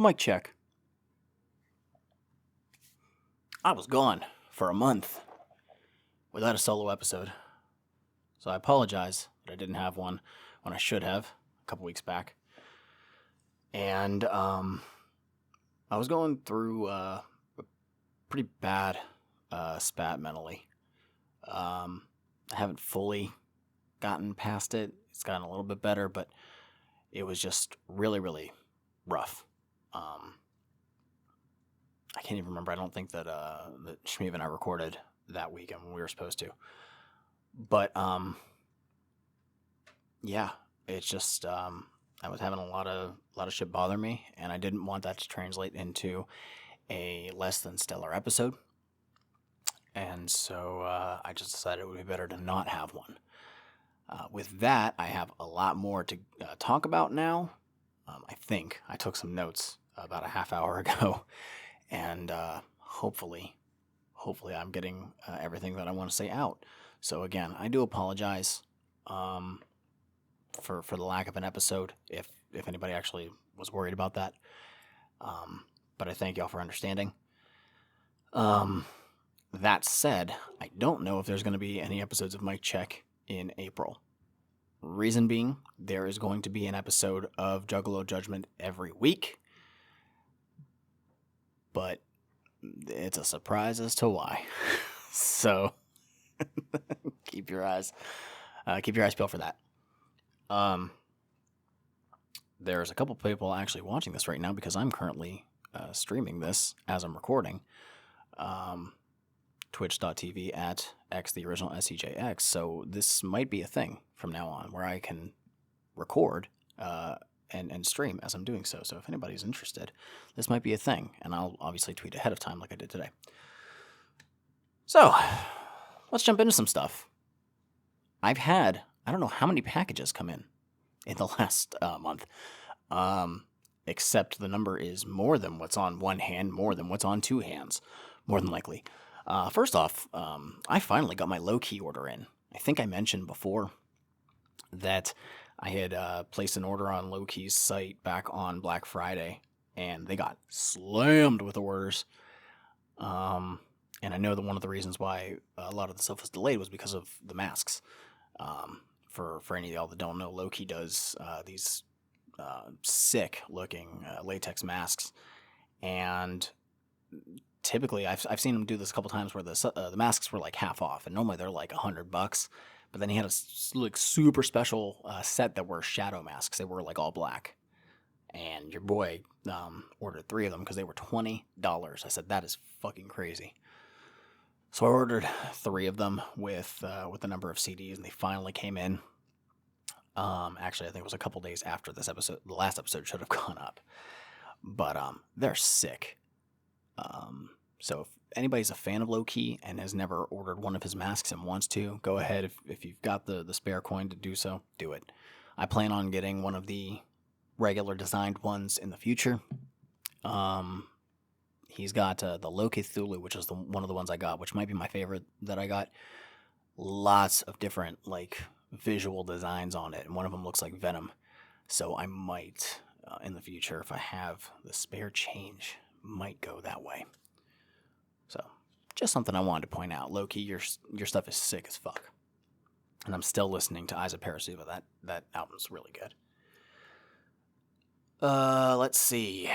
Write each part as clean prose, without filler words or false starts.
Mic check. I was gone for a month without a solo episode. So I apologize that I didn't have one when I should have a couple weeks back. And I was going through a pretty bad spat mentally. I haven't fully gotten past it. It's gotten a little bit better, but it was just really, really rough. I can't even remember. I don't think that Shmeev and I recorded that weekend when we were supposed to. But yeah, it's just I was having a lot of shit bother me, and I didn't want that to translate into a less than stellar episode. And so I just decided it would be better to not have one. With that, I have a lot more to talk about now. I think I took some notes about a half hour ago, and hopefully I'm getting everything that I want to say out. So again, I do apologize for the lack of an episode, if anybody actually was worried about that. But I thank y'all for understanding. That said, I don't know if there's going to be any episodes of Mic Check in April. Reason being, there is going to be an episode of Juggalo Judgment every week, but it's a surprise as to why. So keep your eyes peeled for that. There's a couple people actually watching this right now because I'm currently streaming this as I'm recording. Twitch.tv at X the original SEJX. So this might be a thing from now on where I can record and stream as I'm doing so. So if anybody's interested, this might be a thing, and I'll obviously tweet ahead of time like I did today. So let's jump into some stuff. I've had, I don't know how many packages come in the last month, except the number is more than what's on one hand, more than what's on two hands, more than likely. First off, I finally got my low-key order in. I think I mentioned before that I had placed an order on Low-Key's site back on Black Friday, and they got slammed with orders. And I know that one of the reasons why a lot of the stuff was delayed was because of the masks. For any of y'all that don't know, Low-Key does these sick-looking latex masks, and typically, I've seen him do this a couple times where the masks were like half off, and normally they're like $100. But then he had a like super special set that were shadow masks. They were like all black, and your boy ordered 3 of them because they were $20. I said that is fucking crazy. So I ordered 3 of them with the number of CDs, and they finally came in. Actually, I think it was a couple days after this episode. The last episode should have gone up, but they're sick. So if anybody's a fan of Low-Key and has never ordered one of his masks and wants to, go ahead. If you've got the spare coin to do so, do it. I plan on getting one of the regular designed ones in the future. He's got the Low-Key Cthulhu, which is one of the ones I got, which might be my favorite that I got. Lots of different like visual designs on it, and one of them looks like Venom. So I might, in the future, if I have the spare change, might go that way. So, just something I wanted to point out. Low-Key, your stuff is sick as fuck. And I'm still listening to Eyes of Parasiva. That album's really good. Let's see.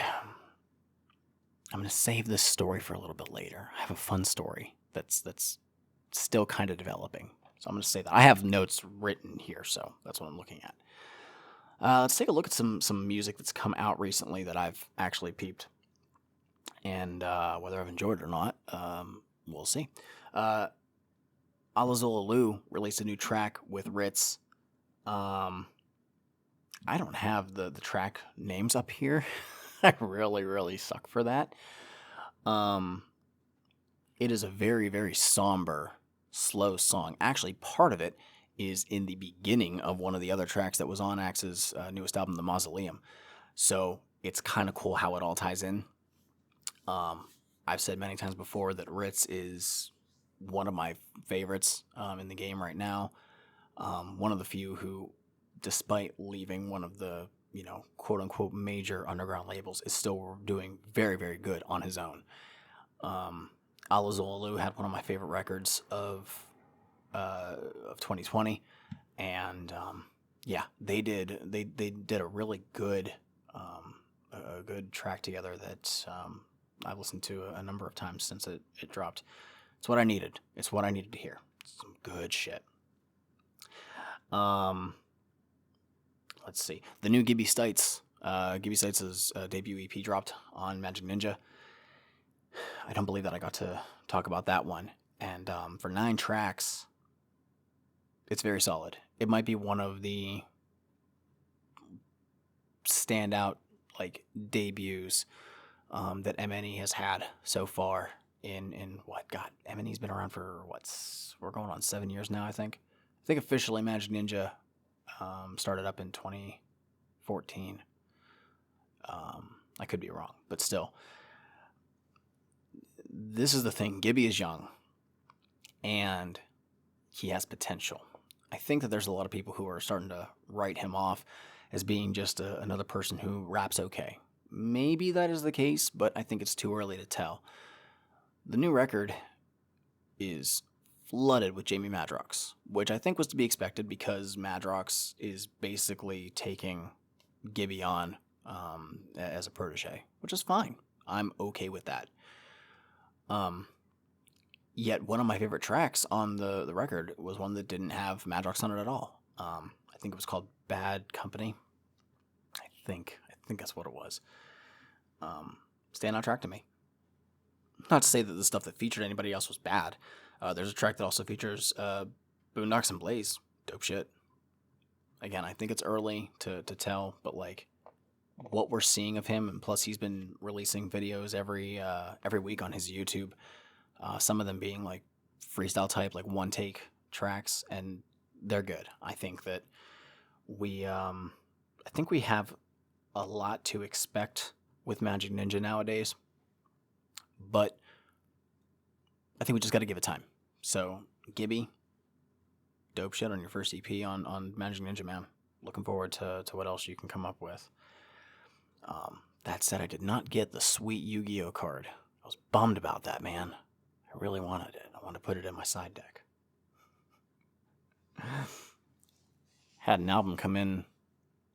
I'm going to save this story for a little bit later. I have a fun story that's still kind of developing. So I'm going to say that. I have notes written here, so that's what I'm looking at. Let's take a look at some music that's come out recently that I've actually peeped. And whether I've enjoyed it or not, we'll see. Alazulalu released a new track with Ritz. I don't have the track names up here. I really, really suck for that. It is a very, very somber, slow song. Actually, part of it is in the beginning of one of the other tracks that was on Axe's newest album, The Mausoleum. So it's kind of cool how it all ties in. I've said many times before that Ritz is one of my favorites in the game right now. One of the few who, despite leaving one of the quote unquote major underground labels, is still doing very, very good on his own. Alazolu had one of my favorite records of 2020, and they did a really good a good track together that I've listened to a number of times since it dropped. It's what I needed. It's what I needed to hear. Some good shit. Let's see. The new Gibby Stites. Gibby Stites' debut EP dropped on Magic Ninja. I don't believe that I got to talk about that one. And for 9 tracks, it's very solid. It might be one of the standout debuts that MNE has had so far in what? God, MNE's been around for we're going on 7 years now, I think. I think officially Magic Ninja started up in 2014. I could be wrong, but still. This is the thing. Gibby is young, and he has potential. I think that there's a lot of people who are starting to write him off as being just another person who raps okay. Maybe that is the case, but I think it's too early to tell. The new record is flooded with Jamie Madrox, which I think was to be expected because Madrox is basically taking Gibby on as a protege, which is fine. I'm okay with that. Yet one of my favorite tracks on the record was one that didn't have Madrox on it at all. I think it was called Bad Company. I think that's what it was. Standout track to me. Not to say that the stuff that featured anybody else was bad. There's a track that also features Boondocks and Blaze. Dope shit. Again, I think it's early to tell, but what we're seeing of him, and plus he's been releasing videos every week on his YouTube. Some of them being freestyle type, one take tracks, and they're good. I think that we have a lot to expect with Magic Ninja nowadays, but I think we just got to give it time. So, Gibby, dope shit on your first EP on Magic Ninja, man. Looking forward to what else you can come up with. That said, I did not get the sweet Yu-Gi-Oh card. I was bummed about that, man. I really wanted it. I wanted to put it in my side deck. Had an album come in,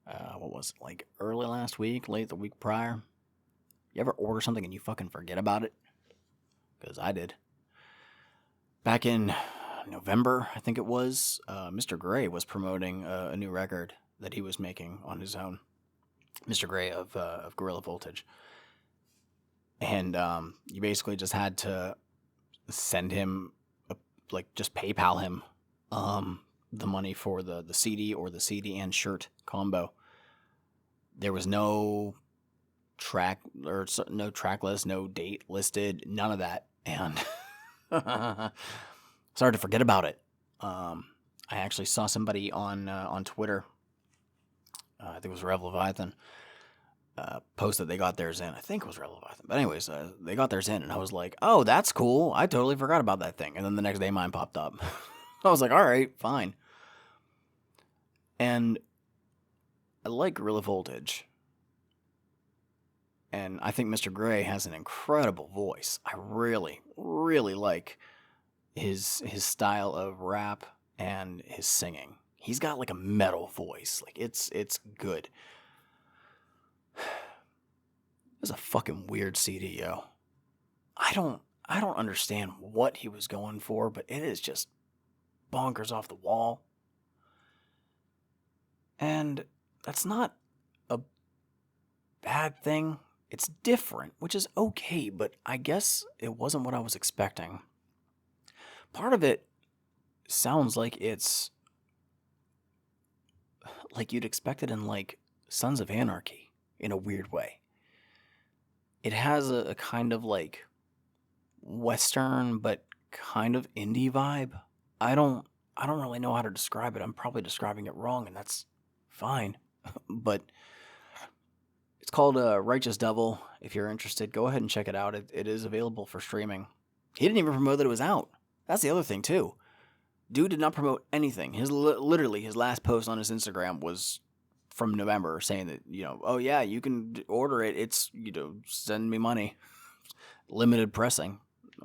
what was it, early last week, late the week prior? You ever order something and you fucking forget about it? Because I did. Back in November, I think it was, Mr. Gray was promoting a new record that he was making on his own. Mr. Gray of Gorilla Voltage. And you basically just had to send him, just PayPal him the money for the CD or the CD and shirt combo. There was no track list, no date listed, none of that. And started to forget about it. I actually saw somebody on Twitter, I think it was Rev Leviathan, post that they got theirs in. I think it was Rev Leviathan. But anyways, they got theirs in, and I was like, oh, that's cool. I totally forgot about that thing. And then the next day mine popped up. I was like, all right, fine. And I like Gorilla Voltage. And I think Mr. Gray has an incredible voice. I really, really like his style of rap and his singing. He's got a metal voice. It's good. It was a fucking weird CD, yo. I don't understand what he was going for, but it is just bonkers off the wall. And that's not a bad thing. It's different, which is okay, but I guess it wasn't what I was expecting. Part of it sounds like it's like you'd expect it in Sons of Anarchy in a weird way. It has a kind of Western but kind of indie vibe. I don't really know how to describe it. I'm probably describing it wrong, and that's fine. But it's called Righteous Devil. If you're interested, go ahead and check it out. It is available for streaming. He didn't even promote that it was out. That's the other thing too. Dude did not promote anything. Literally his last post on his Instagram was from November saying that, oh yeah, you can order it. It's, send me money. Limited pressing.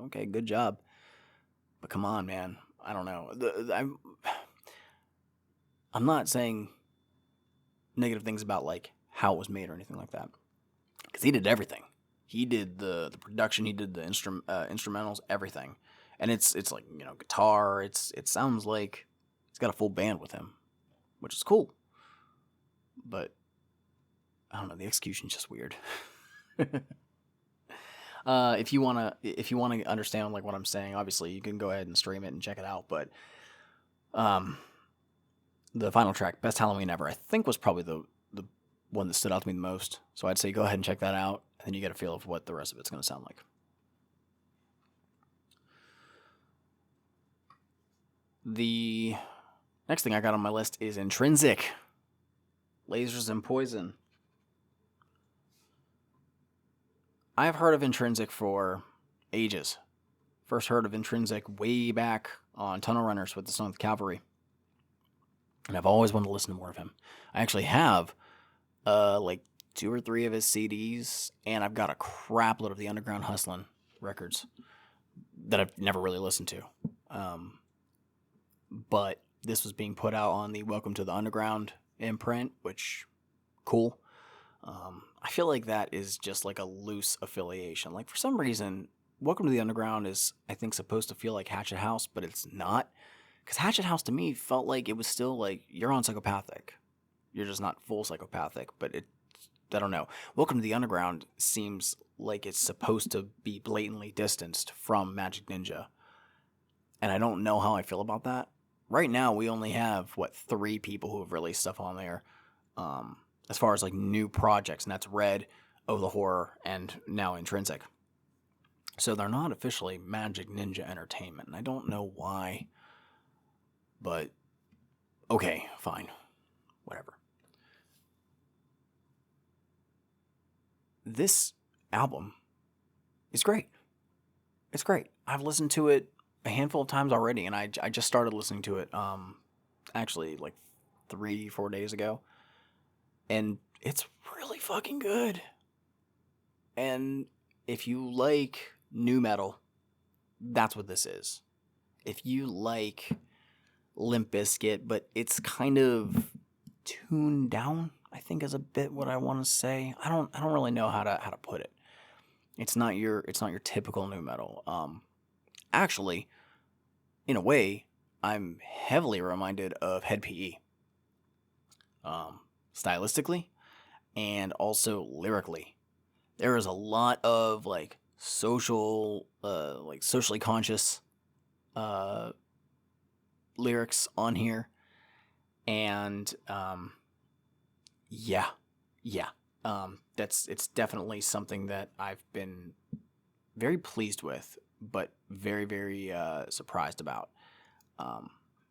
Okay, good job. But come on, man. I don't know. I'm not saying negative things about like how it was made or anything like that, because he did everything. He did the production. He did the instrumentals, everything, and it's like guitar. It sounds like he's got a full band with him, which is cool. But I don't know. The execution's just weird. If you wanna understand like what I'm saying, obviously you can go ahead and stream it and check it out. But the final track, Best Halloween Ever, I think was probably the one that stood out to me the most. So I'd say go ahead and check that out, and then you get a feel of what the rest of it's going to sound like. The next thing I got on my list is Intrinsic, Lasers and Poison. I've heard of Intrinsic for ages. First heard of Intrinsic way back on Tunnel Runners with the song The Cavalry. And I've always wanted to listen to more of him. I actually have like 2 or 3 of his CDs, and I've got a crap load of the Underground Hustlin' records that I've never really listened to. But this was being put out on the Welcome to the Underground imprint, which, cool. I feel like that is just like a loose affiliation. Like, for some reason, Welcome to the Underground is, I think, supposed to feel like Hatchet House, but it's not. Because Hatchet House, to me, felt like it was still like, you're on psychopathic. You're just not full psychopathic, but I don't know. Welcome to the Underground seems like it's supposed to be blatantly distanced from Magic Ninja. And I don't know how I feel about that. Right now, we only have, 3 people who have released stuff on there. As far as like new projects, and that's Red, Oh the Horror, and now Intrinsic. So they're not officially Magic Ninja Entertainment, and I don't know why. But, okay, fine. Whatever. This album is great. It's great. I've listened to it a handful of times already, and I just started listening to it, actually, like 3-4 days ago. And it's really fucking good. And if you like nu metal, that's what this is. If you like Limp Bizkit, but it's kind of tuned down, I think is a bit what I want to say. I don't really know how to put it. It's not your typical nu metal. Actually, in a way, I'm heavily reminded of Head PE. Stylistically and also lyrically. There is a lot of like socially conscious lyrics on here, and it's definitely something that I've been very pleased with, but very, very surprised about,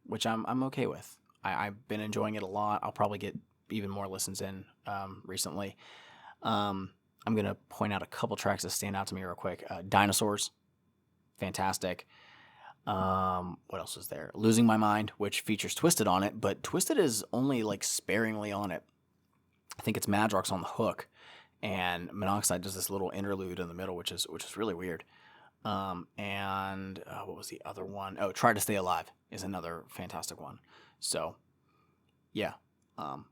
which I'm okay with. I've been enjoying it a lot. I'll probably get even more listens in recently. I'm going to point out a couple tracks that stand out to me real quick. Dinosaurs, fantastic. What else is there? Losing My Mind, which features Twisted on it, but Twisted is only like sparingly on it. I think it's Madrox on the hook, and Monoxide does this little interlude in the middle, which is really weird. And what was the other one? Oh, Try to Stay Alive is another fantastic one. So, yeah,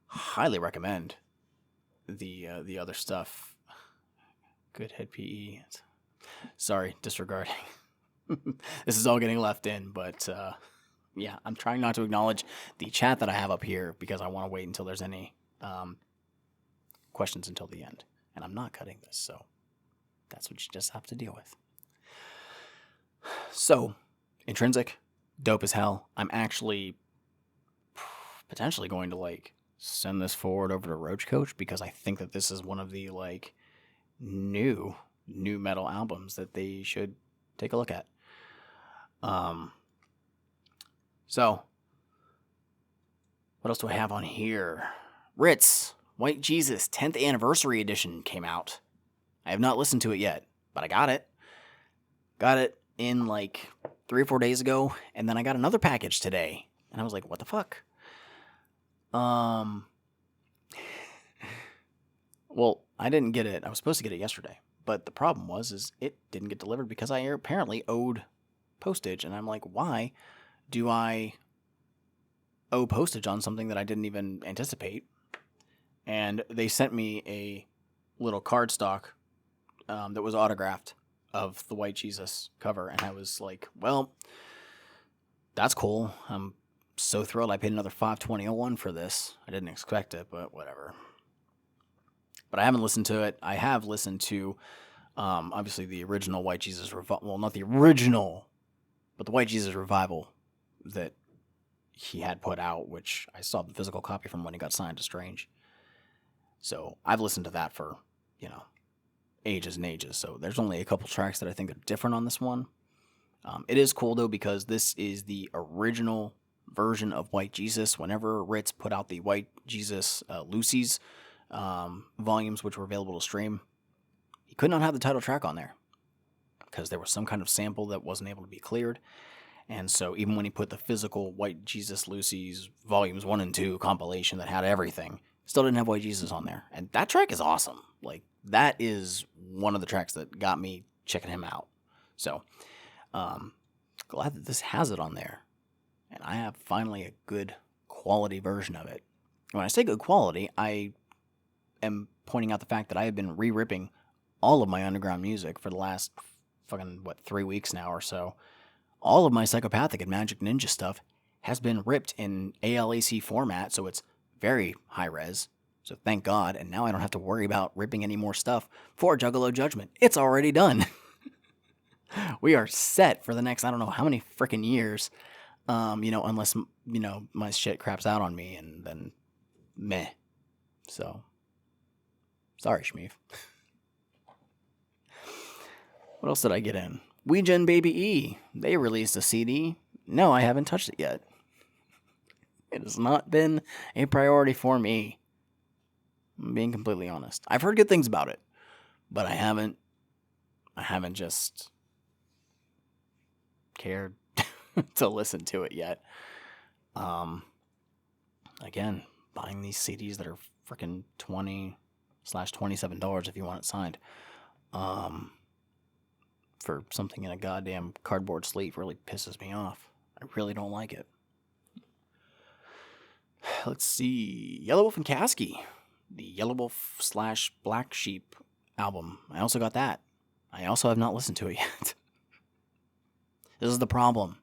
highly recommend the other stuff. Good Head PE. Sorry, disregarding. This is all getting left in, but yeah, I'm trying not to acknowledge the chat that I have up here because I want to wait until there's any questions until the end. And I'm not cutting this, so that's what you just have to deal with. So, Intrinsic, dope as hell. I'm actually potentially going to like send this forward over to Roach Coach because I think that this is one of the like new metal albums that they should take a look at. So what else do I have on here? Ritz, White Jesus, 10th Anniversary Edition came out. I have not listened to it yet, but I got it. Got it in like 3 or 4 days ago, and then I got another package today, and I was like, what the fuck? Well, I didn't get it. I was supposed to get it yesterday, but the problem is it didn't get delivered because I apparently owed postage, and I'm like, why do I owe postage on something that I didn't even anticipate? And they sent me a little cardstock that was autographed of the White Jesus cover, and I was like, well, that's cool. I'm so thrilled. I paid another $5.20 for this. I didn't expect it, but whatever. But I haven't listened to it. I have listened to, obviously, the original White Jesus revival. Well, not the original, but the White Jesus revival that he had put out, which I saw the physical copy from when he got signed to Strange. So I've listened to that for, ages and ages. So there's only a couple tracks that I think are different on this one. It is cool, though, because this is the original version of White Jesus. Whenever Ritz put out the White Jesus Lucy's volumes, which were available to stream, he could not have the title track on there because there was some kind of sample that wasn't able to be cleared. And so even when he put the physical White Jesus Lucy's volumes 1 and 2 compilation that had everything, still didn't have White Jesus on there. And that track is awesome. Like, that is one of the tracks that got me checking him out. So glad that this has it on there. And I have finally a good quality version of it. When I say good quality, I am pointing out the fact that I have been re-ripping all of my underground music for the last 3 weeks now or so. All of my Psychopathic and Magic Ninja stuff has been ripped in ALAC format, so it's very high res. So thank God, and now I don't have to worry about ripping any more stuff for Juggalo Judgment. It's already done. We are set for the next, I don't know how many freaking years, unless, my shit craps out on me, and then meh. So, sorry, Shmeev. What else did I get in? Ouija and Baby E. They released a CD. No, I haven't touched it yet. It has not been a priority for me. I'm being completely honest. I've heard good things about it, but I haven't just cared to listen to it yet. Again, buying these CDs that are freaking $20/$27 if you want it signed. For something in a goddamn cardboard sleeve really pisses me off. I really don't like it. Let's see. Yellow Wolf and Kasky. The Yellow Wolf / Black Sheep album. I also got that. I also have not listened to it yet. This is the problem.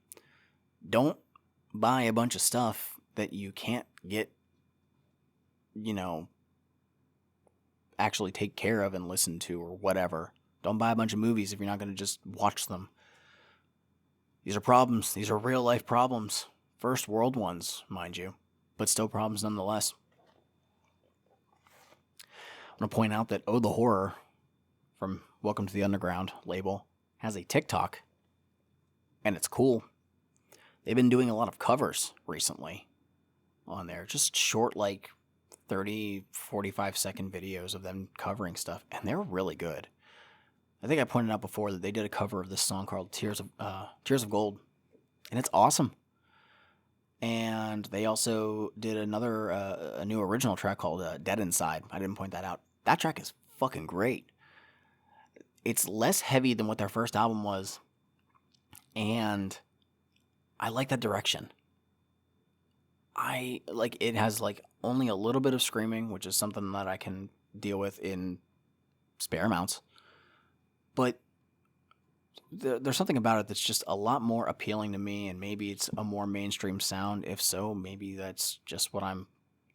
Don't buy a bunch of stuff that you can't get, actually take care of and listen to or whatever. Don't buy a bunch of movies if you're not going to just watch them. These are problems. These are real life problems. First world ones, mind you, but still problems nonetheless. I want to point out that Oh the Horror from Welcome to the Underground label has a TikTok, and it's cool. They've been doing a lot of covers recently on there. Just short, 30, 45-second videos of them covering stuff, and they're really good. I think I pointed out before that they did a cover of this song called Tears of Gold, and it's awesome. And they also did a new original track called Dead Inside. I didn't point that out. That track is fucking great. It's less heavy than what their first album was, and I like that direction. It has only a little bit of screaming, which is something that I can deal with in spare amounts. But there's something about it that's just a lot more appealing to me, and maybe it's a more mainstream sound. If so, maybe that's just what I'm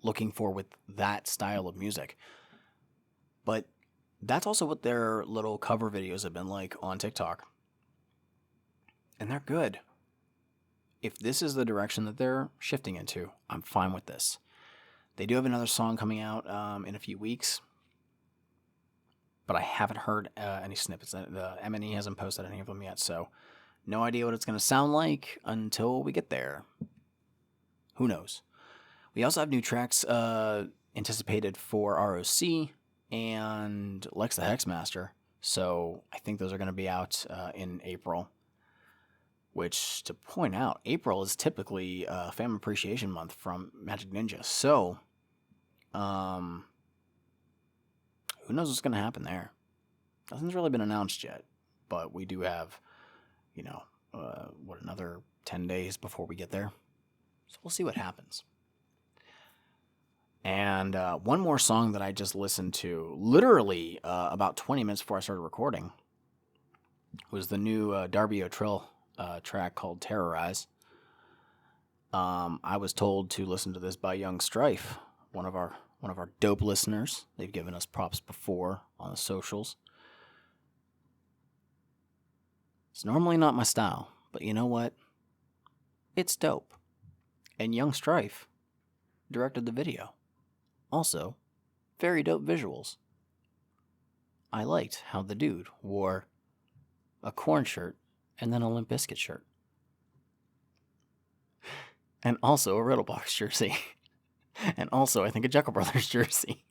looking for with that style of music. But that's also what their little cover videos have been like on TikTok. And they're good. If this is the direction that they're shifting into, I'm fine with this. They do have another song coming out in a few weeks, but I haven't heard any snippets. The M&E hasn't posted any of them yet, so no idea what it's going to sound like until we get there. Who knows? We also have new tracks anticipated for ROC and Lex the Hexmaster, so I think those are going to be out in April. Which, to point out, April is typically Fan Appreciation Month from Magic Ninja. So, who knows what's going to happen there? Nothing's really been announced yet, but we do have, another 10 days before we get there. So we'll see what happens. And one more song that I just listened to literally about 20 minutes before I started recording was the new Darby O'Trill track called Terrorize. I was told to listen to this by Young Strife, one of our dope listeners. They've given us props before on the socials. It's normally not my style, but you know what? It's dope. And Young Strife directed the video. Also, very dope visuals. I liked how the dude wore a Korn shirt and then a Limp Bizkit shirt. And also a Riddlebox jersey. And also, I think, a Juggalo Brothers jersey.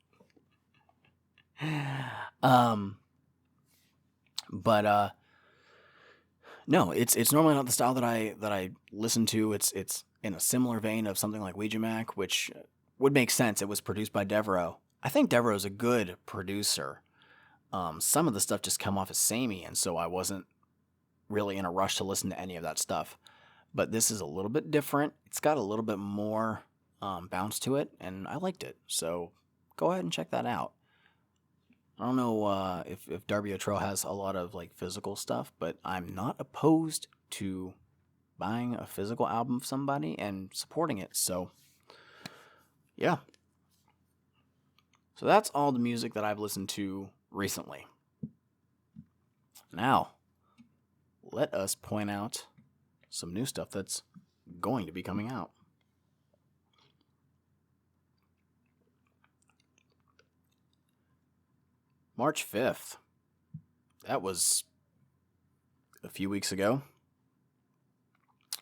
No, it's normally not the style that I listen to. It's in a similar vein of something like Ouija Mac, which would make sense. It was produced by Devereaux. I think Devereaux's a good producer. Some of the stuff just come off as samey, and so I wasn't really in a rush to listen to any of that stuff. But this is a little bit different. It's got a little bit more bounce to it, and I liked it. So go ahead and check that out. I don't know if Darby O'Trill has a lot of like physical stuff, but I'm not opposed to buying a physical album of somebody and supporting it. So yeah. So that's all the music that I've listened to recently. Now, let us point out some new stuff that's going to be coming out. March 5th. That was a few weeks ago.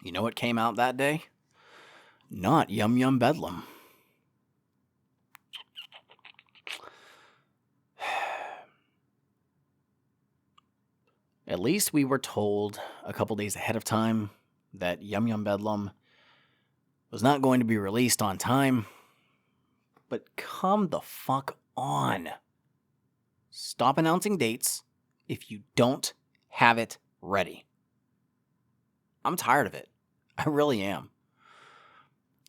You know what came out that day? Not Yum Yum Bedlam. At least we were told a couple days ahead of time that Yum Yum Bedlam was not going to be released on time. But come the fuck on. Stop announcing dates if you don't have it ready. I'm tired of it. I really am.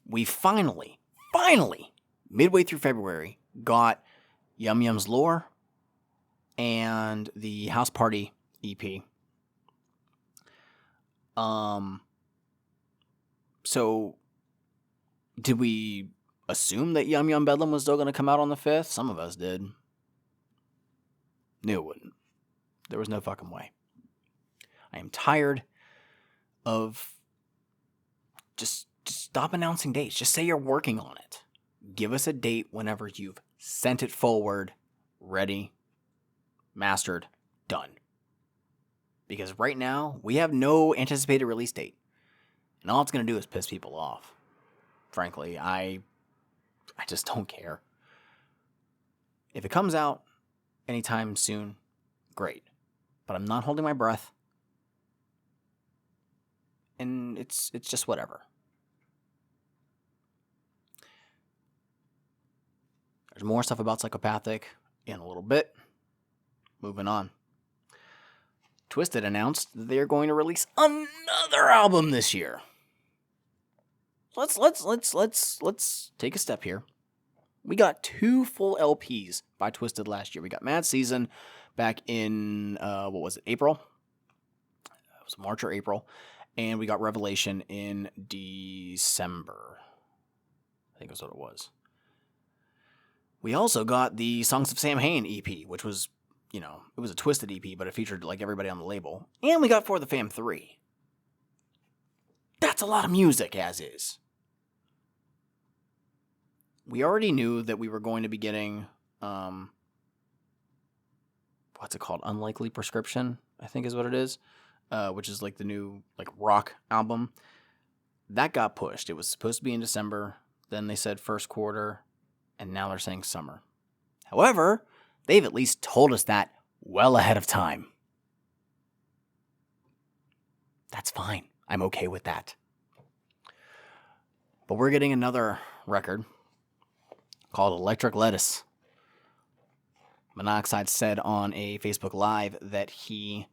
We finally, midway through February, got Yum Yum's Lore and the House Party EP. So did we assume that Yum Yum Bedlam was still going to come out on the 5th? Some of us did. Knew it wouldn't. There was no fucking way. I am tired of just stop announcing dates. Just say you're working on it. Give us a date whenever you've sent it forward, ready, mastered, done. Because right now, we have no anticipated release date. And all it's going to do is piss people off. Frankly, I just don't care. If it comes out anytime soon, great. But I'm not holding my breath. And it's just whatever. There's more stuff about Psychopathic in a little bit. Moving on. Twisted announced that they are going to release another album this year. Let's take a step here. We got 2 full LPs by Twisted last year. We got Mad Season back in, April? It was March or April. And we got Revelation in December. I think that's what it was. We also got the Songs of Sam Hain EP, which was, it was a Twisted EP, but it featured like everybody on the label. And we got For the Fam 3. That's a lot of music, as is. We already knew that we were going to be getting, what's it called? Unlikely Prescription, I think is what it is, which is like the new like rock album. That got pushed. It was supposed to be in December. Then they said first quarter, and now they're saying summer. However, they've at least told us that well ahead of time. That's fine. I'm okay with that. But we're getting another record called Electric Lettuce. Monoxide said on a Facebook Live that he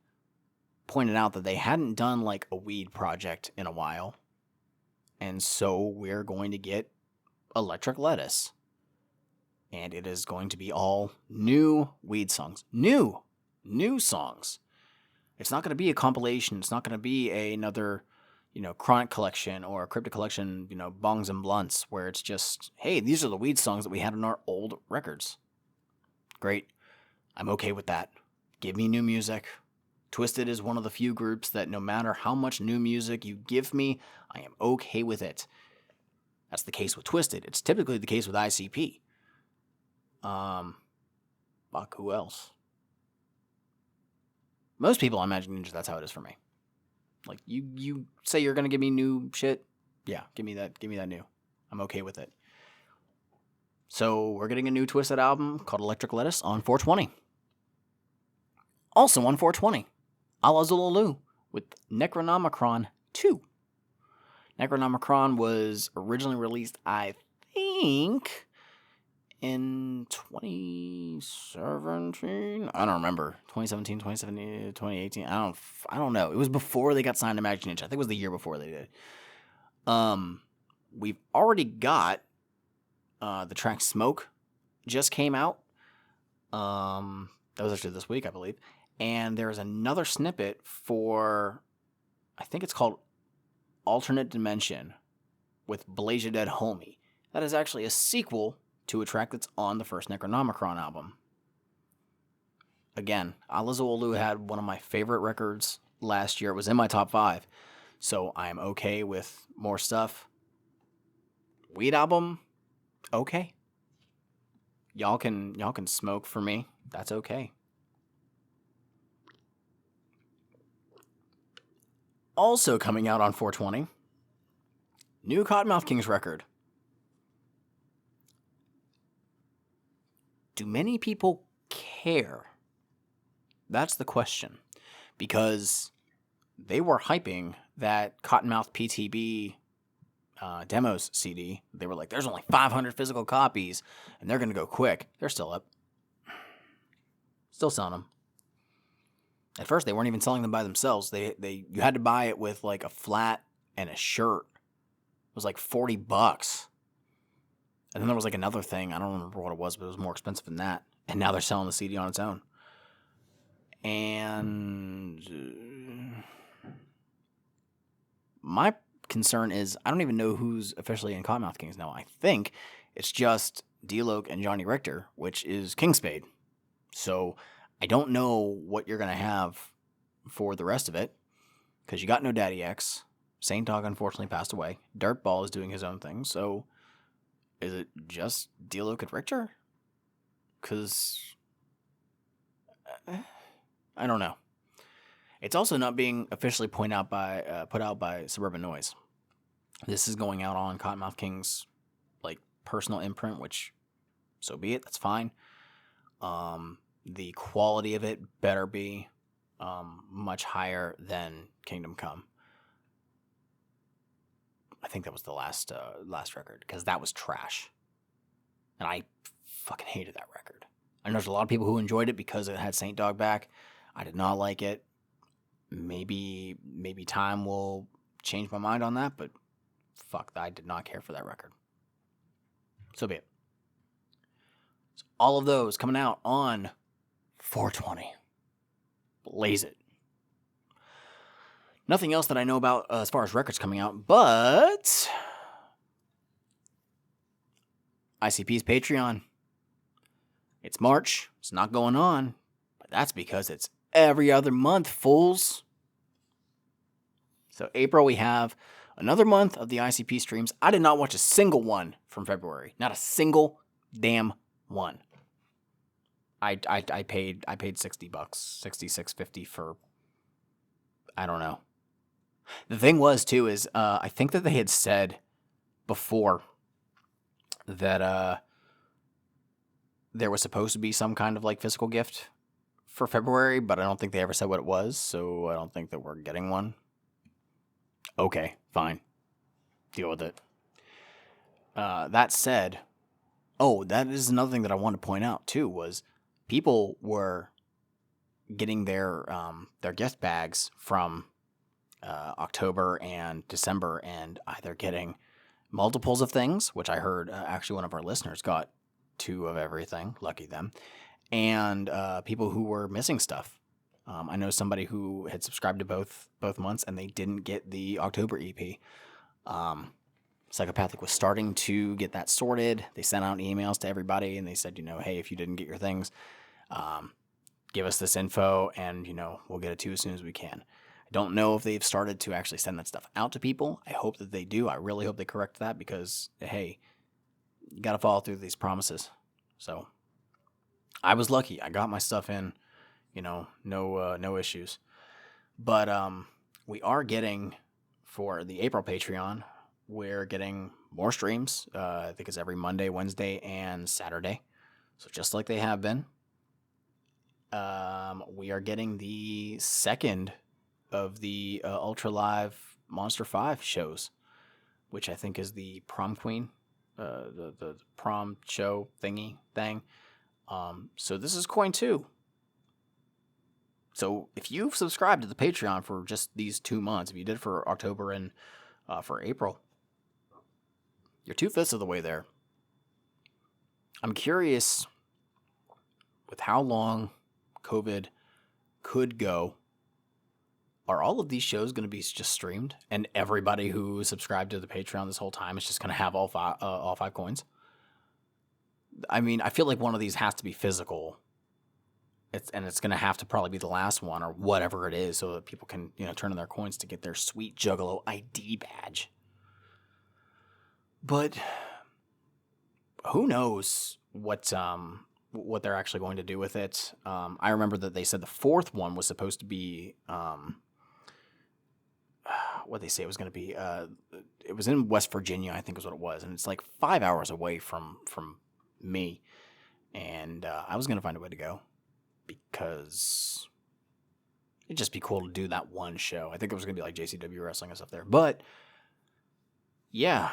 pointed out that they hadn't done like a weed project in a while. And so we're going to get Electric Lettuce. And it is going to be all new weed songs. New songs. It's not going to be a compilation. It's not going to be another, Chronic collection or a Cryptic collection, bongs and blunts, where it's just, hey, these are the weed songs that we had on our old records. Great. I'm okay with that. Give me new music. Twisted is one of the few groups that no matter how much new music you give me, I am okay with it. That's the case with Twisted. It's typically the case with ICP. Fuck, who else? Most people, I imagine, that's how it is for me. Like, you say you're gonna give me new shit? Yeah, give me that new. I'm okay with it. So, we're getting a new Twisted album called Electric Lettuce on 420. Also on 420, a la Zulu with Necronomicron 2. Necronomicron was originally released, I think, in 2017. I don't remember. 2017, 2018. I don't know. It was before they got signed to Magic Ninja. I think it was the year before they did. We've already got the track Smoke just came out. That was actually this week, I believe. And there's another snippet for, I think it's called Alternate Dimension with Blaze Dead Homie. That is actually a sequel to a track that's on the first Necronomicron album. Again, Alazolu had one of my favorite records last year. It was in my top 5. So I am okay with more stuff. Weed album, okay. Y'all can smoke for me. That's okay. Also coming out on 420, new Cottonmouth Kings record. Do many people care? That's the question. Because they were hyping that Cottonmouth PTB demos CD. They were like, there's only 500 physical copies, and they're going to go quick. They're still up. Still selling them. At first, they weren't even selling them by themselves. You had to buy it with like a flat and a shirt. It was like $40. And then there was like another thing. I don't remember what it was, but it was more expensive than that. And now they're selling the CD on its own. And my concern is I don't even know who's officially in Cottonmouth Kings now. I think it's just D-Loke and Johnny Richter, which is Kingspade. So I don't know what you're going to have for the rest of it, because you got no Daddy X. Saint Dog unfortunately passed away. Dirtball is doing his own thing. So is it just D-Loke and Richter? Because I don't know. It's also not being officially put out by Suburban Noise. This is going out on Cottonmouth King's like personal imprint, which so be it. That's fine. The quality of it better be much higher than Kingdom Come. I think that was the last record, because that was trash, and I fucking hated that record. I know there's a lot of people who enjoyed it because it had Saint Dog back. I did not like it. Maybe time will change my mind on that, but fuck, I did not care for that record. So be it. So all of those coming out on 420. Blaze it. Nothing else that I know about as far as records coming out, but ICP's Patreon. It's March. It's not going on, but that's because it's every other month, fools. So April, we have another month of the ICP streams. I did not watch a single one from February. Not a single damn one. I paid $60, $66.50 for, I don't know. The thing was too is I think that they had said before that there was supposed to be some kind of like physical gift for February, but I don't think they ever said what it was, so I don't think that we're getting one. Okay, fine. Deal with it. That said, that is another thing that I wanted to point out too, was people were getting their gift bags from October and December, and either getting multiples of things, which I heard actually one of our listeners got 2 of everything, lucky them, and people who were missing stuff. I know somebody who had subscribed to both months, and they didn't get the October EP. Psychopathic was starting to get that sorted. They sent out emails to everybody, and they said, hey, if you didn't get your things, give us this info, and, we'll get it to you as soon as we can. I don't know if they've started to actually send that stuff out to people. I hope that they do. I really hope they correct that, because, hey, you got to follow through these promises. So I was lucky. I got my stuff in, no issues. But we are getting, for the April Patreon, we're getting more streams. I think it's every Monday, Wednesday, and Saturday. So just like they have been. We are getting the second of the Ultra Live Monster 5 shows, which I think is the prom queen, the prom show thing. So this is coin 2. So if you've subscribed to the Patreon for just these 2 months, if you did it for October and for April, you're 2/5 of the way there. I'm curious with how long COVID could go. Are all of these shows going to be just streamed, and everybody who subscribed to the Patreon this whole time is just going to have all 5 coins? I mean, I feel like one of these has to be physical. It's going to have to probably be the last one, or whatever it is, so that people can, turn in their coins to get their sweet Juggalo ID badge. But who knows what they're actually going to do with it. I remember that they said the 4th one was supposed to be what they say it was going to be. It was in West Virginia, I think is what it was, and it's like 5 hours away from me. And I was going to find a way to go, because it'd just be cool to do that one show. I think it was going to be like JCW wrestling and stuff there. But yeah,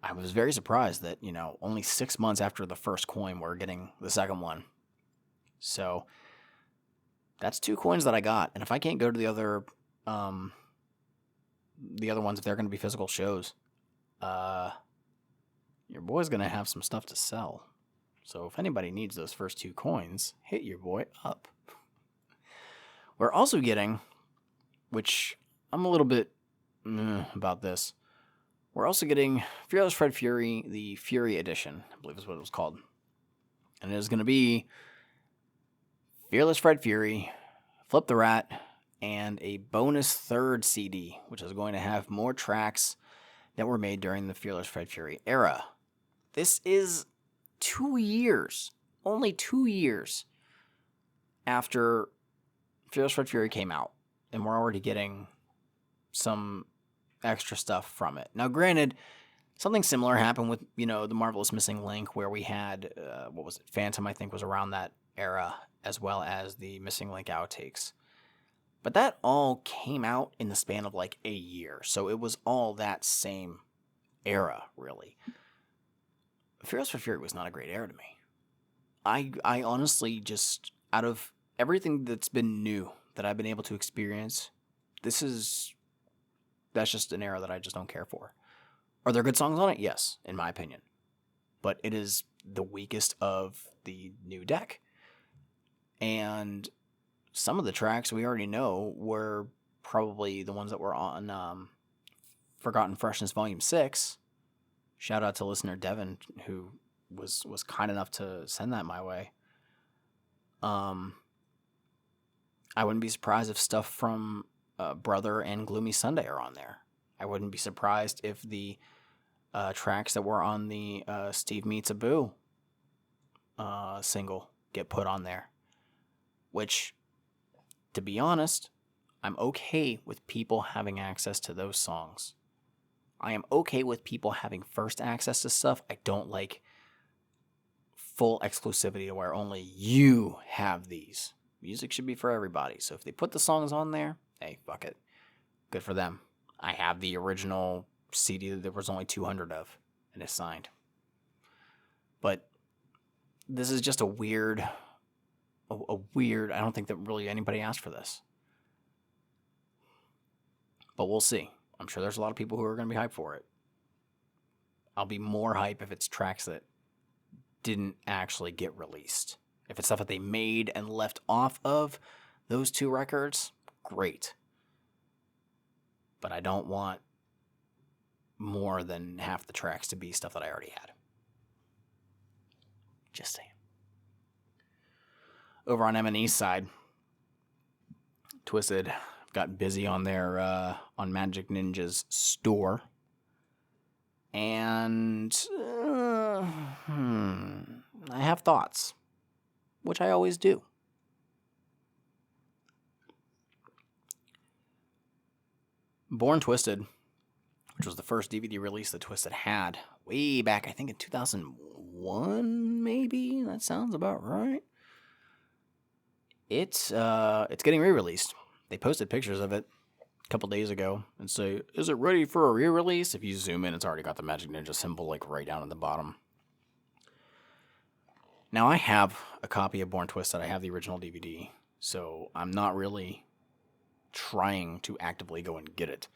I was very surprised that, only 6 months after the first coin, we're getting the second one. So that's 2 coins that I got. And if I can't go to the other ones, if they're going to be physical shows, your boy's going to have some stuff to sell. So if anybody needs those first 2 coins, hit your boy up. We're also getting, which I'm a little bit about this, we're also getting Fearless Fred Fury, the Fury Edition, I believe is what it was called. And it is going to be Fearless Fred Fury, Flip the Rat, and a bonus 3rd CD, which is going to have more tracks that were made during the Fearless Fred Fury era. This is 2 years, only 2 years after Fearless Fred Fury came out, and we're already getting some extra stuff from it. Now, granted, something similar happened with, the Marvelous Missing Link, where we had, Phantom, I think, was around that era, as well as the Missing Link outtakes. But that all came out in the span of like a year, so it was all that same era, really. Fearless for Fury was not a great era to me. I honestly just, out of everything that's been new that I've been able to experience, that's just an era that I just don't care for. Are there good songs on it? Yes, in my opinion. But it is the weakest of the new deck. And some of the tracks we already know were probably the ones that were on Forgotten Freshness Volume 6. Shout out to listener Devin, who was kind enough to send that my way. I wouldn't be surprised if stuff from Brother and Gloomy Sunday are on there. I wouldn't be surprised if the tracks that were on the Steve Meets a Boo single get put on there. Which, to be honest, I'm okay with people having access to those songs. I am okay with people having first access to stuff. I don't like full exclusivity to where only you have these. Music should be for everybody. So if they put the songs on there, hey, fuck it. Good for them. I have the original CD that there was only 200 of, and it's signed. But this is just a weird a weird. I don't think that really anybody asked for this, but we'll see. I'm sure there's a lot of people who are going to be hyped for it. I'll be more hype if it's tracks that didn't actually get released. If it's stuff that they made and left off of those 2 records, great. But I don't want more than half the tracks to be stuff that I already had. Just saying. Over on M&E's side, Twisted got busy on their on Magic Ninja's store. And I have thoughts, which I always do. Born Twisted, which was the first DVD release that Twisted had way back, I think in 2001, maybe? That sounds about right. It's getting re-released. They posted pictures of it a couple days ago and say, is it ready for a re-release? If you zoom in, it's already got the Magic Ninja symbol like right down at the bottom. Now, I have a copy of Born Twisted. I have the original DVD, so I'm not really trying to actively go and get it.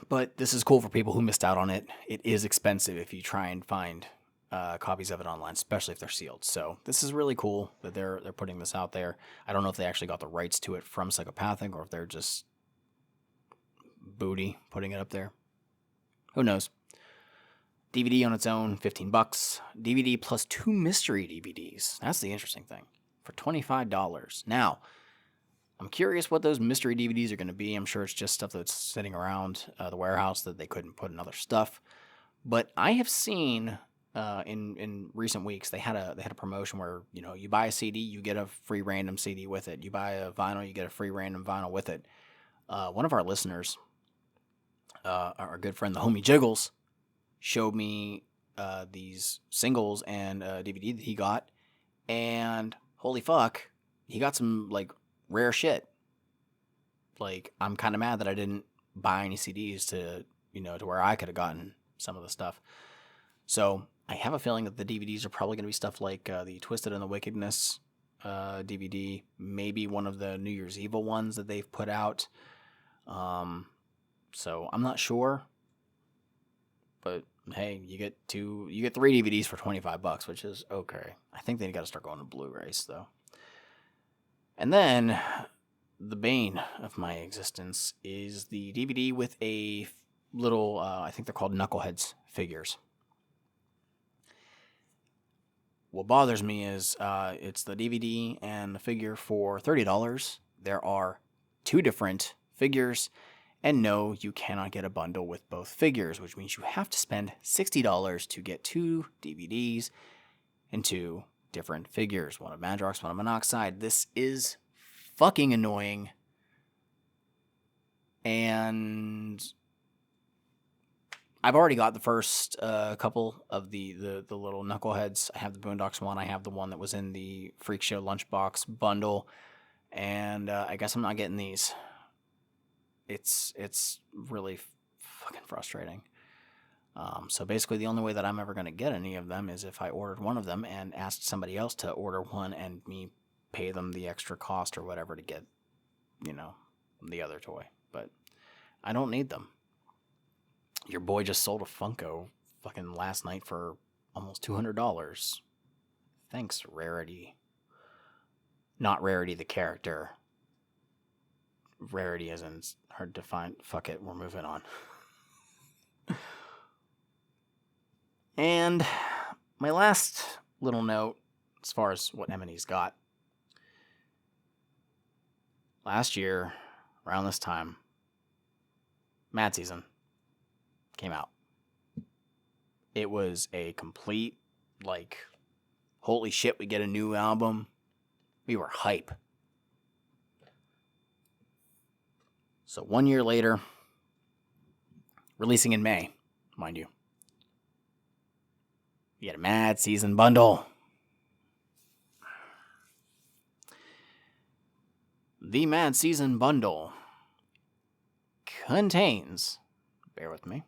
But this is cool for people who missed out on it. It is expensive if you try and find copies of it online, especially if they're sealed. So this is really cool that they're putting this out there. I don't know if they actually got the rights to it from Psychopathic or if they're just booty putting it up there. Who knows? DVD on its own, $15. DVD plus 2 mystery DVDs. That's the interesting thing. For $25. Now, I'm curious what those mystery DVDs are going to be. I'm sure it's just stuff that's sitting around the warehouse that they couldn't put in other stuff. But I have seen in recent weeks they had a promotion where, you know, you buy a CD, you get a free random CD with it. You buy a vinyl, you get a free random vinyl with it. One of our listeners, our good friend the homie Jiggles, showed me these singles and a DVD that he got, and holy fuck, he got some like rare shit. Like, I'm kind of mad that I didn't buy any CDs to where I could have gotten some of the stuff. So I have a feeling that the DVDs are probably going to be stuff like the Twisted and the Wickedness DVD, maybe one of the New Year's Evil ones that they've put out. So I'm not sure, but hey, you get 3 DVDs for $25, which is okay. I think they got to start going to Blu-rays though. And then the bane of my existence is the DVD with a little, I think they're called Knuckleheads figures. What bothers me is it's the DVD and the figure for $30. There are 2 different figures, and no, you cannot get a bundle with both figures, which means you have to spend $60 to get 2 DVDs and 2 different figures. One of Madrox, one of Monoxide. This is fucking annoying. And I've already got the first couple of the little Knuckleheads. I have the Boondocks one. I have the one that was in the Freak Show Lunchbox bundle. And I guess I'm not getting these. It's really fucking frustrating. So basically the only way that I'm ever going to get any of them is if I ordered one of them and asked somebody else to order one and me pay them the extra cost or whatever to get, the other toy. But I don't need them. Your boy just sold a Funko fucking last night for almost $200. Thanks, Rarity. Not Rarity the character. Rarity as in hard to find. Fuck it, we're moving on. And my last little note, as far as what M&E's got. Last year, around this time, Mad Season came out. It was a complete, holy shit, we get a new album. We were hype. So 1 year later, releasing in May, mind you, you get a Mad Season bundle. The Mad Season bundle contains, bear with me,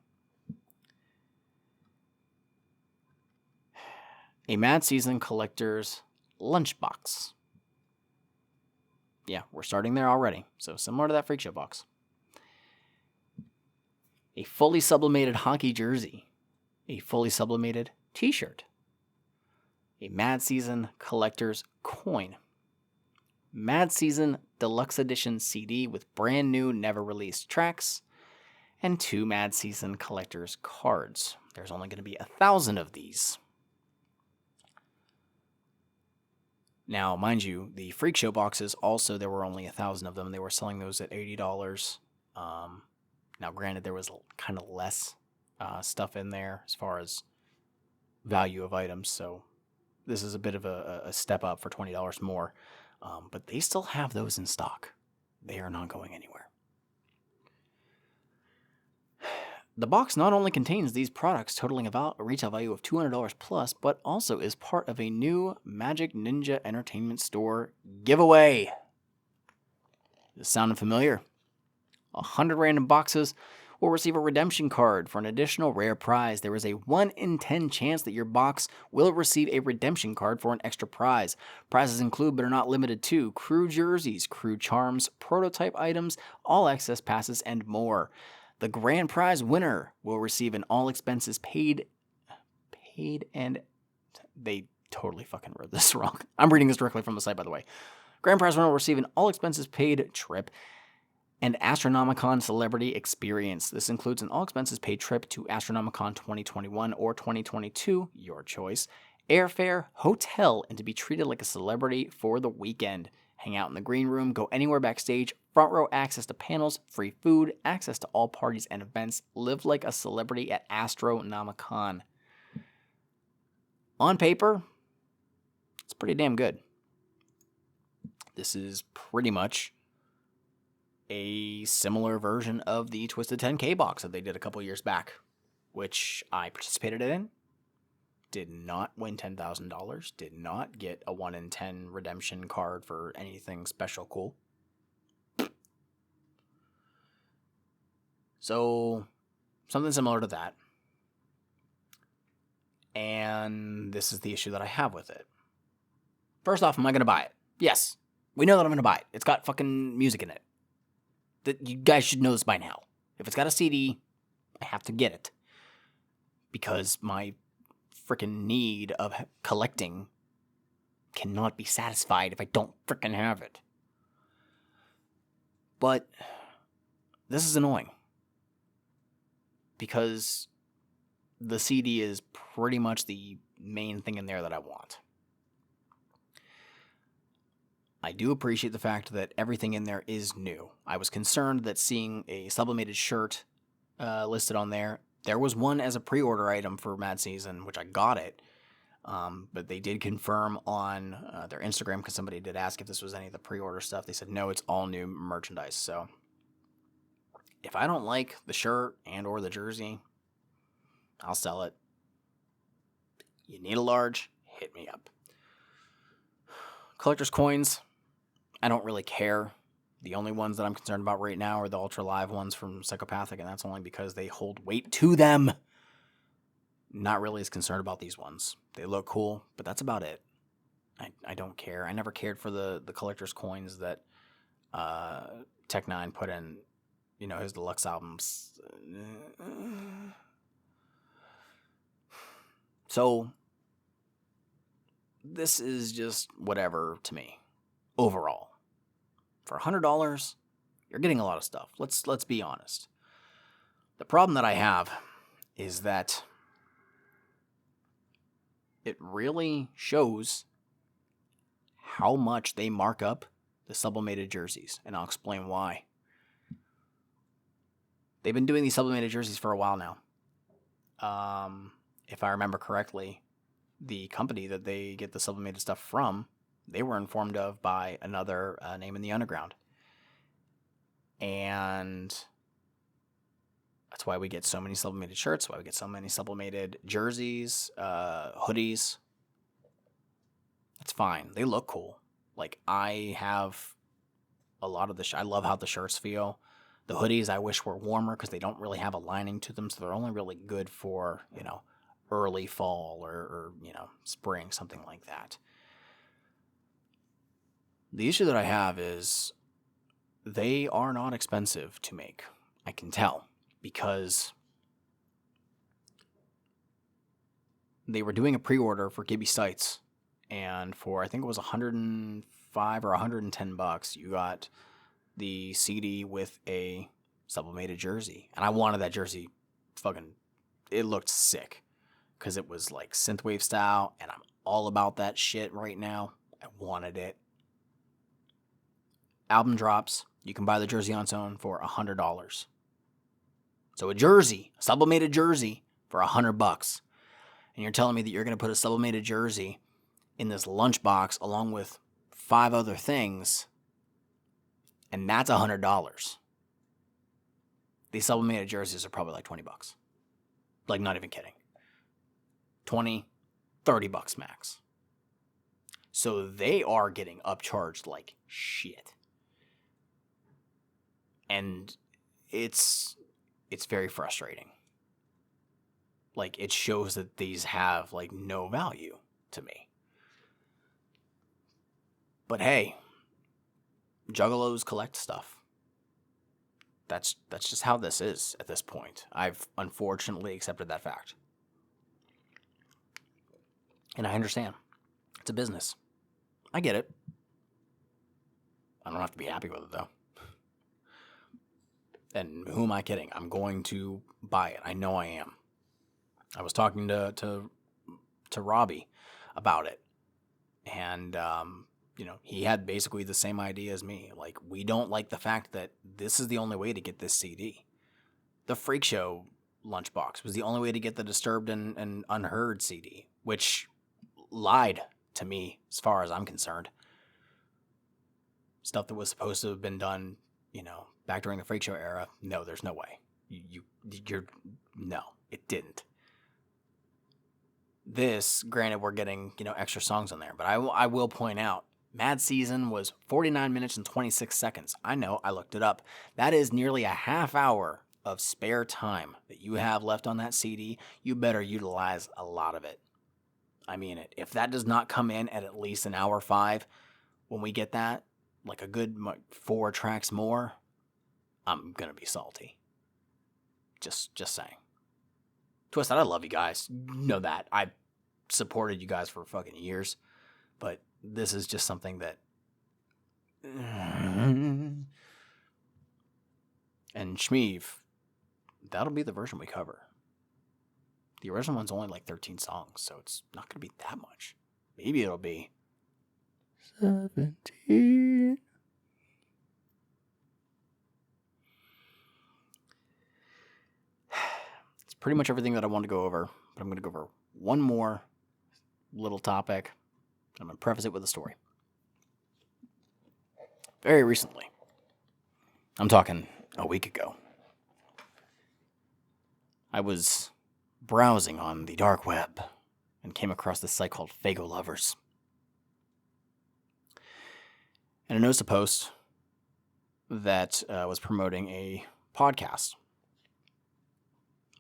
a Mad Season Collector's lunchbox. Yeah, we're starting there already. So similar to that Freak Show box. A fully sublimated hockey jersey. A fully sublimated t-shirt. A Mad Season Collector's Coin. Mad Season Deluxe Edition CD with brand new, never released tracks. And 2 Mad Season Collector's cards. There's only going to be 1,000 of these. Now, mind you, the Freak Show boxes also, there were only 1,000 of them. They were selling those at $80. Now, granted, there was kind of less stuff in there as far as value of items, so this is a bit of a step up for $20 more. But they still have those in stock. They are not going anywhere. The box not only contains these products totaling about a retail value of $200 plus, but also is part of a new Magic Ninja Entertainment Store giveaway. This sounding familiar? 100 random boxes will receive a redemption card for an additional rare prize. There is a 1 in 10 chance that your box will receive a redemption card for an extra prize. Prizes include, but are not limited to, crew jerseys, crew charms, prototype items, all access passes, and more. The grand prize winner will receive an all expenses paid, and they totally fucking wrote this wrong. I'm reading this directly from the site, by the way. Grand prize winner will receive an all expenses paid trip and Astronomicon Celebrity Experience. This includes an all expenses paid trip to Astronomicon 2021 or 2022, your choice, airfare, hotel, and to be treated like a celebrity for the weekend. Hang out in the green room, go anywhere backstage, front row access to panels, free food, access to all parties and events, live like a celebrity at Astronomicon. On paper, it's pretty damn good. This is pretty much a similar version of the Twisted 10K box that they did a couple years back, which I participated in. Did not win $10,000. Did not get a 1 in 10 redemption card for anything special cool. So, something similar to that. And this is the issue that I have with it. First off, am I going to buy it? Yes. We know that I'm going to buy it. It's got fucking music in it. That you guys should know this by now. If it's got a CD, I have to get it. Because my freaking need of collecting cannot be satisfied if I don't freaking have it. But this is annoying. Because the CD is pretty much the main thing in there that I want. I do appreciate the fact that everything in there is new. I was concerned that seeing a sublimated shirt listed on there, there was one as a pre-order item for Mad Season, which I got it. But they did confirm on their Instagram, because somebody did ask if this was any of the pre-order stuff. They said, no, it's all new merchandise. So if I don't like the shirt and or the jersey, I'll sell it. You need a large? Hit me up. Collector's coins, I don't really care. The only ones that I'm concerned about right now are the Ultra Live ones from Psychopathic, and that's only because they hold weight to them. Not really as concerned about these ones. They look cool, but that's about it. I don't care. I never cared for the collector's coins that Tech Nine put in, his deluxe albums. So, this is just whatever to me, overall. For $100, you're getting a lot of stuff. Let's be honest. The problem that I have is that it really shows how much they mark up the sublimated jerseys, and I'll explain why. They've been doing these sublimated jerseys for a while now. If I remember correctly, the company that they get the sublimated stuff from, they were informed of by another name in the underground. And that's why we get so many sublimated shirts, why we get so many sublimated jerseys, hoodies. That's fine. They look cool. Like, I have a lot of the I love how the shirts feel. The hoodies I wish were warmer because they don't really have a lining to them, so they're only really good for, early fall or spring, something like that. The issue that I have is they are not expensive to make. I can tell because they were doing a pre-order for Gibby Sights, and for I think it was $105 or $110, you got the CD with a sublimated jersey, and I wanted that jersey. It looked sick because it was like synthwave style, and I'm all about that shit right now. I wanted it. Album drops. You can buy the jersey on its own for $100. So a sublimated jersey for $100. And you're telling me that you're going to put a sublimated jersey in this lunchbox along with 5 other things, and that's $100. These sublimated jerseys are probably like $20. Like, not even kidding. $20, $30 max. So they are getting upcharged like shit. And it's very frustrating. Like, it shows that these have like no value to me. But hey, Juggalos collect stuff. That's just how this is at this point. I've unfortunately accepted that fact. And I understand. It's a business. I get it. I don't have to be happy with it, though. And who am I kidding? I'm going to buy it. I know I am. I was talking to Robbie about it. And, he had basically the same idea as me. Like, we don't like the fact that this is the only way to get this CD. The Freak Show lunchbox was the only way to get the Disturbed and Unheard CD, which lied to me as far as I'm concerned. Stuff that was supposed to have been done, back during the Freak Show era. No, there's no way. No, it didn't. This, granted, we're getting, extra songs on there, but I will point out, Mad Season was 49 minutes and 26 seconds. I know, I looked it up. That is nearly a half hour of spare time that you have left on that CD. You better utilize a lot of it. I mean it. If that does not come in at least an hour 5, when we get that, like a good 4 tracks more, I'm going to be salty. Just saying. Twisted, I love you guys. You know that. I supported you guys for fucking years. But this is just something that... And Shmeev, that'll be the version we cover. The original one's only like 13 songs, so it's not going to be that much. Maybe it'll be 17. It's pretty much everything that I want to go over, but I'm going to go over one more little topic. I'm going to preface it with a story. Very recently, I'm talking a week ago, I was browsing on the dark web and came across this site called Fago Lovers. And I noticed a post that was promoting a podcast.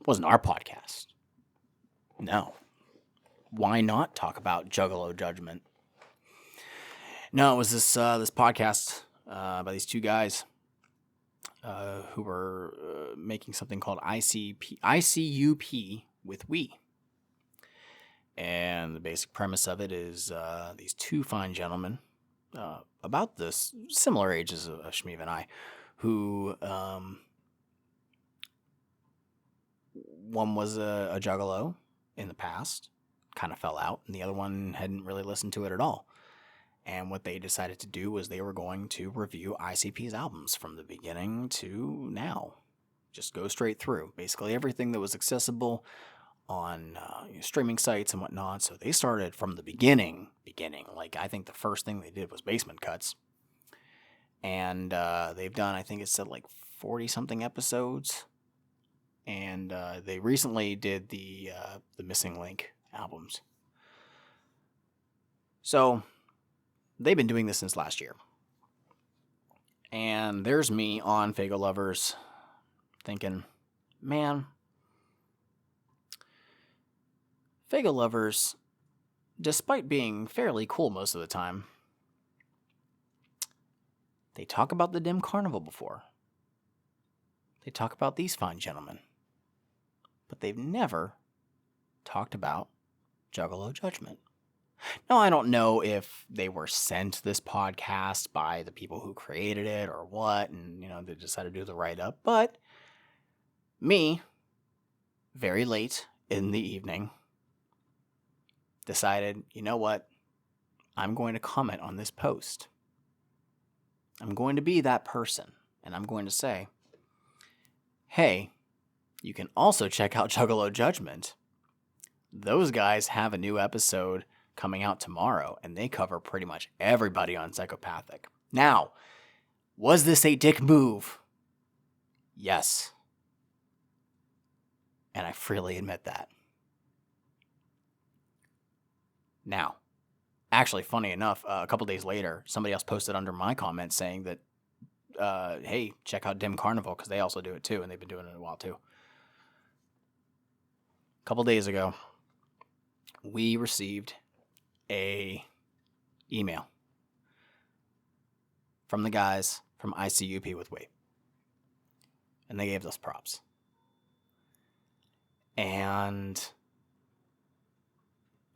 It wasn't our podcast. No. Why not talk about Juggalo Judgment? No, it was this podcast by these 2 guys who were making something called ICUP with We. And the basic premise of it is these 2 fine gentlemen, about this similar ages of Shmeev and I, who one was a Juggalo in the past, kind of fell out, and the other one hadn't really listened to it at all. And what they decided to do was they were going to review ICP's albums from the beginning to now. Just go straight through. Basically everything that was accessible on streaming sites and whatnot. So they started from the beginning. Like, I think the first thing they did was Basement Cuts. And they've done, I think it said like 40-something episodes. And they recently did the Missing Link albums. So they've been doing this since last year. And there's me on Fago Lovers thinking, man, Fago Lovers, despite being fairly cool most of the time, They talk about the Dim Carnival before. They talk about these fine gentlemen. But they've never talked about Juggalo Judgment. Now, I don't know if they were sent this podcast by the people who created it or what, and, they decided to do the write-up, but me, very late in the evening, decided, you know what, I'm going to comment on this post. I'm going to be that person, and I'm going to say, hey, you can also check out Juggalo Judgment. Those guys have a new episode coming out tomorrow, and they cover pretty much everybody on Psychopathic. Now, was this a dick move? Yes. And I freely admit that. Now, actually, funny enough, a couple days later, somebody else posted under my comment saying that, hey, check out Dim Carnival, because they also do it too, and they've been doing it a while too. A couple days ago, we received a email from the guys from ICUP with We. And they gave us props. And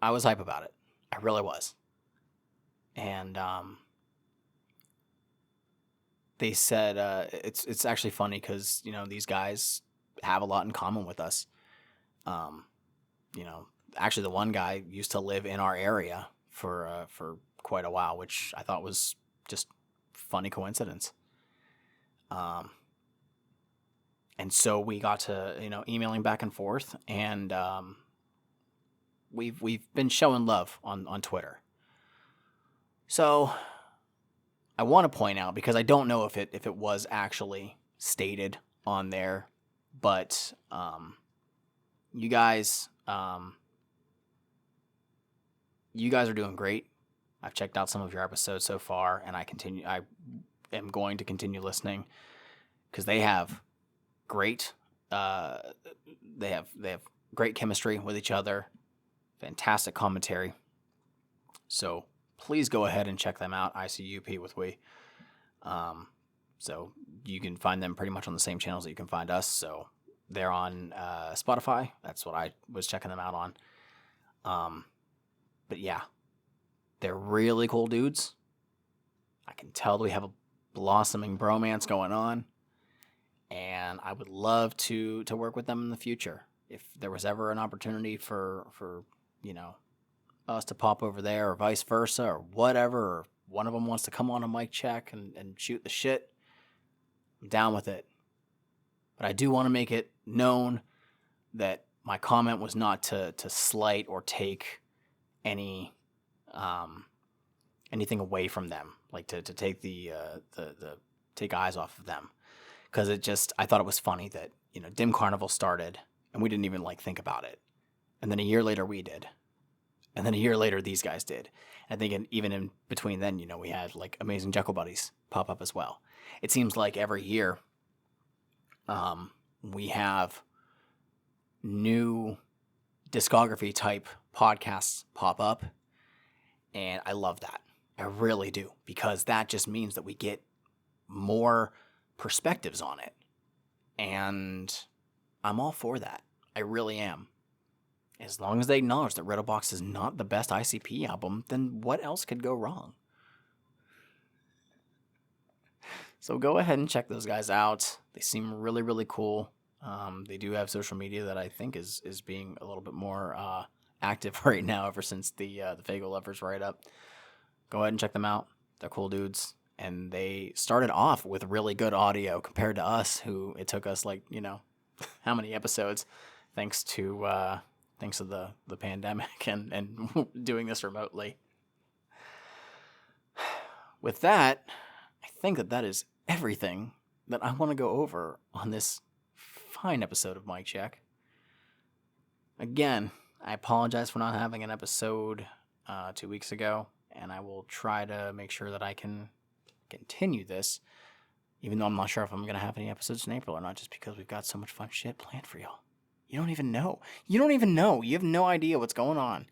I was hype about it. I really was. And they said it's actually funny because these guys have a lot in common with us. Actually, the one guy used to live in our area for quite a while, which I thought was just funny coincidence. And so we got to emailing back and forth, and we've been showing love on Twitter. So I want to point out, because I don't know if it was actually stated on there, but you guys are doing great. I've checked out some of your episodes so far, and I am going to continue listening because they have great they have great chemistry with each other, fantastic commentary. So please go ahead and check them out. ICUP with We. So you can find them pretty much on the same channels that you can find us. So they're on Spotify. That's what I was checking them out on. But yeah, they're really cool dudes. I can tell we have a blossoming bromance going on, and I would love to work with them in the future. If there was ever an opportunity for us to pop over there, or vice versa, or whatever, or one of them wants to come on a mic check and shoot the shit, I'm down with it. But I do want to make it known that my comment was not to slight or take anything away from them, like to take the take eyes off of them, because I thought it was funny that Dim Carnival started and we didn't even think about it, and then a year later we did, and then a year later these guys did. And I think even in between then, we had Amazing Jekyll Buddies pop up as well. It seems like every year we have new discography type podcasts pop up, and I love that. I really do, because that just means that we get more perspectives on it, and I'm all for that. I really am. As long as they acknowledge that Riddlebox is not the best ICP album, then what else could go wrong? So go ahead and check those guys out. They seem really, really cool. They do have social media that I think is being a little bit more active right now ever since the Fago Lovers write-up. Go ahead and check them out. They're cool dudes. And they started off with really good audio compared to us, who it took us how many episodes, thanks to the pandemic and doing this remotely. With that, I think that is everything that I want to go over on this fine episode of Mic Check. Again, I apologize for not having an episode 2 weeks ago, and I will try to make sure that I can continue this, even though I'm not sure if I'm going to have any episodes in April or not, just because we've got so much fun shit planned for y'all. You don't even know. You have no idea what's going on.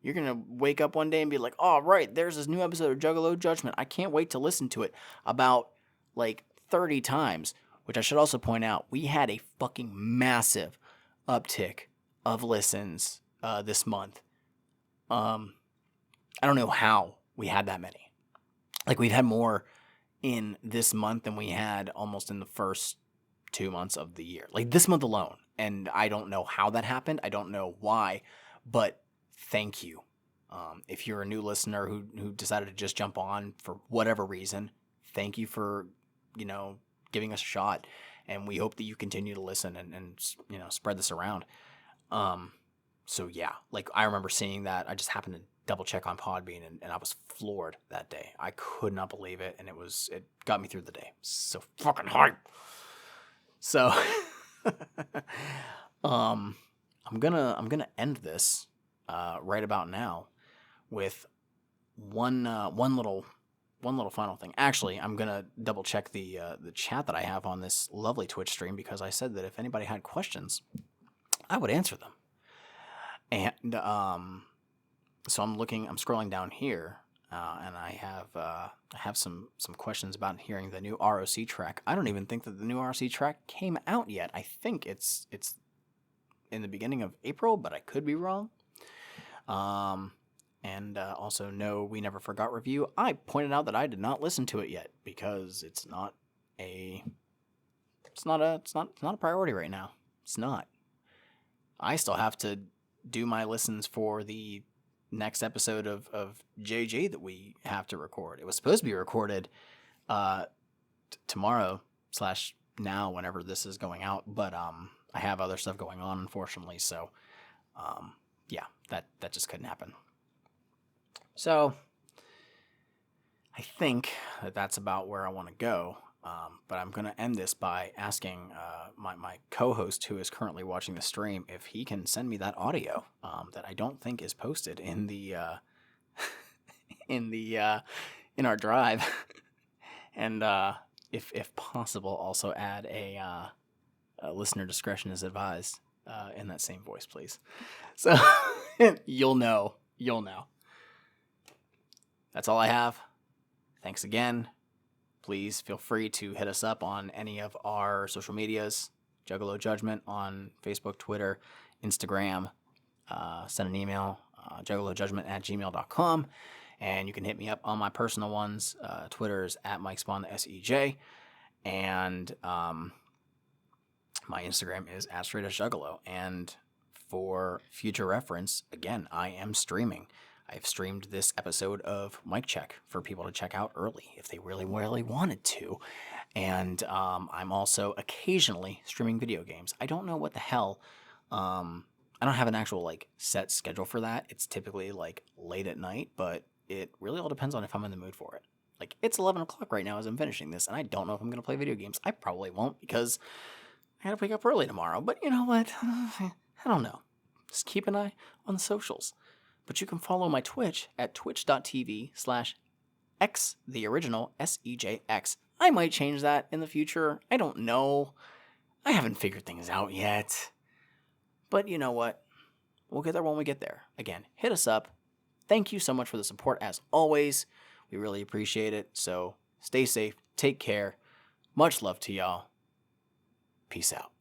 You're going to wake up one day and be like, oh, right, there's this new episode of Juggalo Judgment. I can't wait to listen to it about like 30 times, which I should also point out, we had a fucking massive uptick of listens this month. I don't know how we had that many. Like, we've had more in this month than we had almost in the first 2 months of the year. Like, this month alone. And I don't know how that happened. I don't know why. But thank you. If you're a new listener who decided to just jump on for whatever reason, thank you for, giving us a shot. And we hope that you continue to listen and spread this around. So yeah, like I remember seeing that. I just happened to double check on Podbean and I was floored that day. I could not believe it. And it got me through the day. So fucking hype. So, I'm gonna end this, right about now with one little final thing. Actually, I'm gonna double check the chat that I have on this lovely Twitch stream, because I said that if anybody had questions, I would answer them. And so I'm scrolling down here, and I have some questions about hearing the new ROC track. I don't even think that the new ROC track came out yet. I think it's in the beginning of April, but I could be wrong. And also, no, We Never Forgot review. I pointed out that I did not listen to it yet because it's not a priority right now. It's not. I still have to do my listens for the next episode of JJ that we have to record. It was supposed to be recorded tomorrow / now, whenever this is going out, but I have other stuff going on, unfortunately. So yeah, that just couldn't happen. So I think that's about where I want to go. But I'm going to end this by asking my co-host, who is currently watching the stream, if he can send me that audio that I don't think is posted in the in our drive, and if possible, also add a listener discretion is advised in that same voice, please. So you'll know. That's all I have. Thanks again. Please feel free to hit us up on any of our social medias. Juggalo Judgment on Facebook, Twitter, Instagram. Send an email, juggalojudgment@gmail.com. And you can hit me up on my personal ones. Twitter's @MikeSpawnSEJ. And my Instagram is @straight_juggalo. And for future reference, again, I am streaming. I've streamed this episode of Mic Check for people to check out early if they really, really wanted to. And I'm also occasionally streaming video games. I don't know what the hell. I don't have an actual set schedule for that. It's typically late at night, but it really all depends on if I'm in the mood for it. It's 11 o'clock right now as I'm finishing this, and I don't know if I'm going to play video games. I probably won't because I got to wake up early tomorrow. But you know what? I don't know. Just keep an eye on the socials. But you can follow my Twitch at twitch.tv/X, the original SEJX. I might change that in the future. I don't know. I haven't figured things out yet. But you know what? We'll get there when we get there. Again, hit us up. Thank you so much for the support as always. We really appreciate it. So stay safe. Take care. Much love to y'all. Peace out.